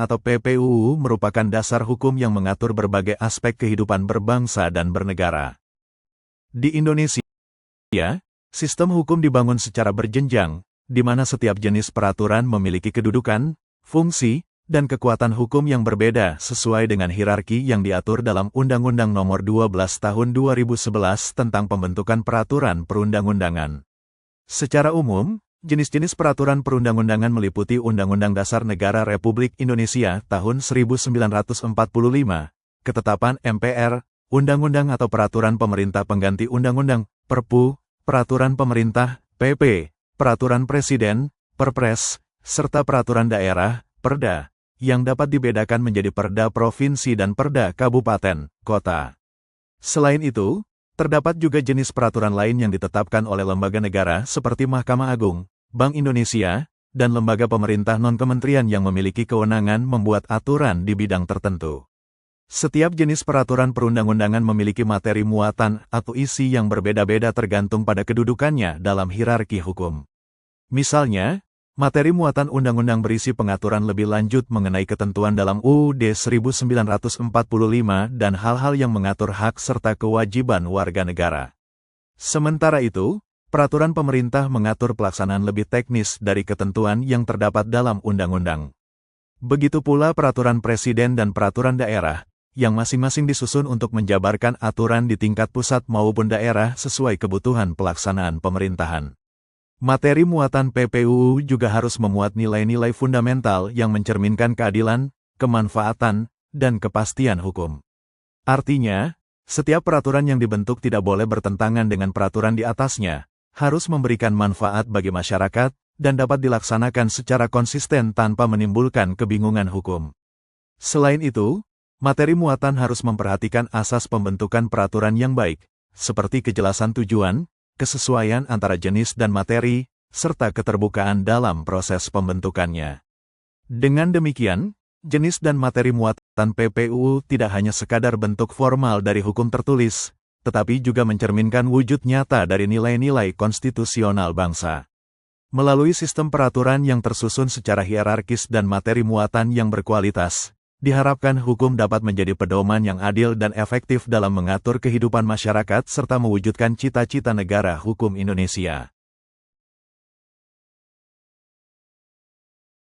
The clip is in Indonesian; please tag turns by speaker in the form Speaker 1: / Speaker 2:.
Speaker 1: atau PPUU merupakan dasar hukum yang mengatur berbagai aspek kehidupan berbangsa dan bernegara. Di Indonesia, sistem hukum dibangun secara berjenjang, di mana setiap jenis peraturan memiliki kedudukan, fungsi, dan kekuatan hukum yang berbeda sesuai dengan hierarki yang diatur dalam Undang-Undang Nomor 12 Tahun 2011 tentang pembentukan peraturan perundang-undangan. Secara umum, jenis-jenis peraturan perundang-undangan meliputi Undang-Undang Dasar Negara Republik Indonesia tahun 1945, ketetapan MPR, Undang-Undang atau Peraturan Pemerintah Pengganti Undang-Undang, Perpu, Peraturan Pemerintah, PP, Peraturan Presiden, Perpres, serta Peraturan Daerah, Perda, yang dapat dibedakan menjadi Perda Provinsi dan Perda Kabupaten, Kota. Selain itu, terdapat juga jenis peraturan lain yang ditetapkan oleh lembaga negara seperti Mahkamah Agung, Bank Indonesia, dan lembaga pemerintah non-kementerian yang memiliki kewenangan membuat aturan di bidang tertentu. Setiap jenis peraturan perundang-undangan memiliki materi muatan atau isi yang berbeda-beda tergantung pada kedudukannya dalam hierarki hukum. Misalnya, materi muatan undang-undang berisi pengaturan lebih lanjut mengenai ketentuan dalam UUD 1945 dan hal-hal yang mengatur hak serta kewajiban warga negara. Sementara itu, peraturan pemerintah mengatur pelaksanaan lebih teknis dari ketentuan yang terdapat dalam undang-undang. Begitu pula peraturan presiden dan peraturan daerah, yang masing-masing disusun untuk menjabarkan aturan di tingkat pusat maupun daerah sesuai kebutuhan pelaksanaan pemerintahan. Materi muatan PPUU juga harus memuat nilai-nilai fundamental yang mencerminkan keadilan, kemanfaatan, dan kepastian hukum. Artinya, setiap peraturan yang dibentuk tidak boleh bertentangan dengan peraturan di atasnya, harus memberikan manfaat bagi masyarakat, dan dapat dilaksanakan secara konsisten tanpa menimbulkan kebingungan hukum. Selain itu, materi muatan harus memperhatikan asas pembentukan peraturan yang baik, seperti kejelasan tujuan, kesesuaian antara jenis dan materi, serta keterbukaan dalam proses pembentukannya. Dengan demikian, jenis dan materi muatan PPUU tidak hanya sekadar bentuk formal dari hukum tertulis, tetapi juga mencerminkan wujud nyata dari nilai-nilai konstitusional bangsa. Melalui sistem peraturan yang tersusun secara hierarkis dan materi muatan yang berkualitas, diharapkan hukum dapat menjadi pedoman yang adil dan efektif dalam mengatur kehidupan masyarakat serta mewujudkan cita-cita negara hukum Indonesia.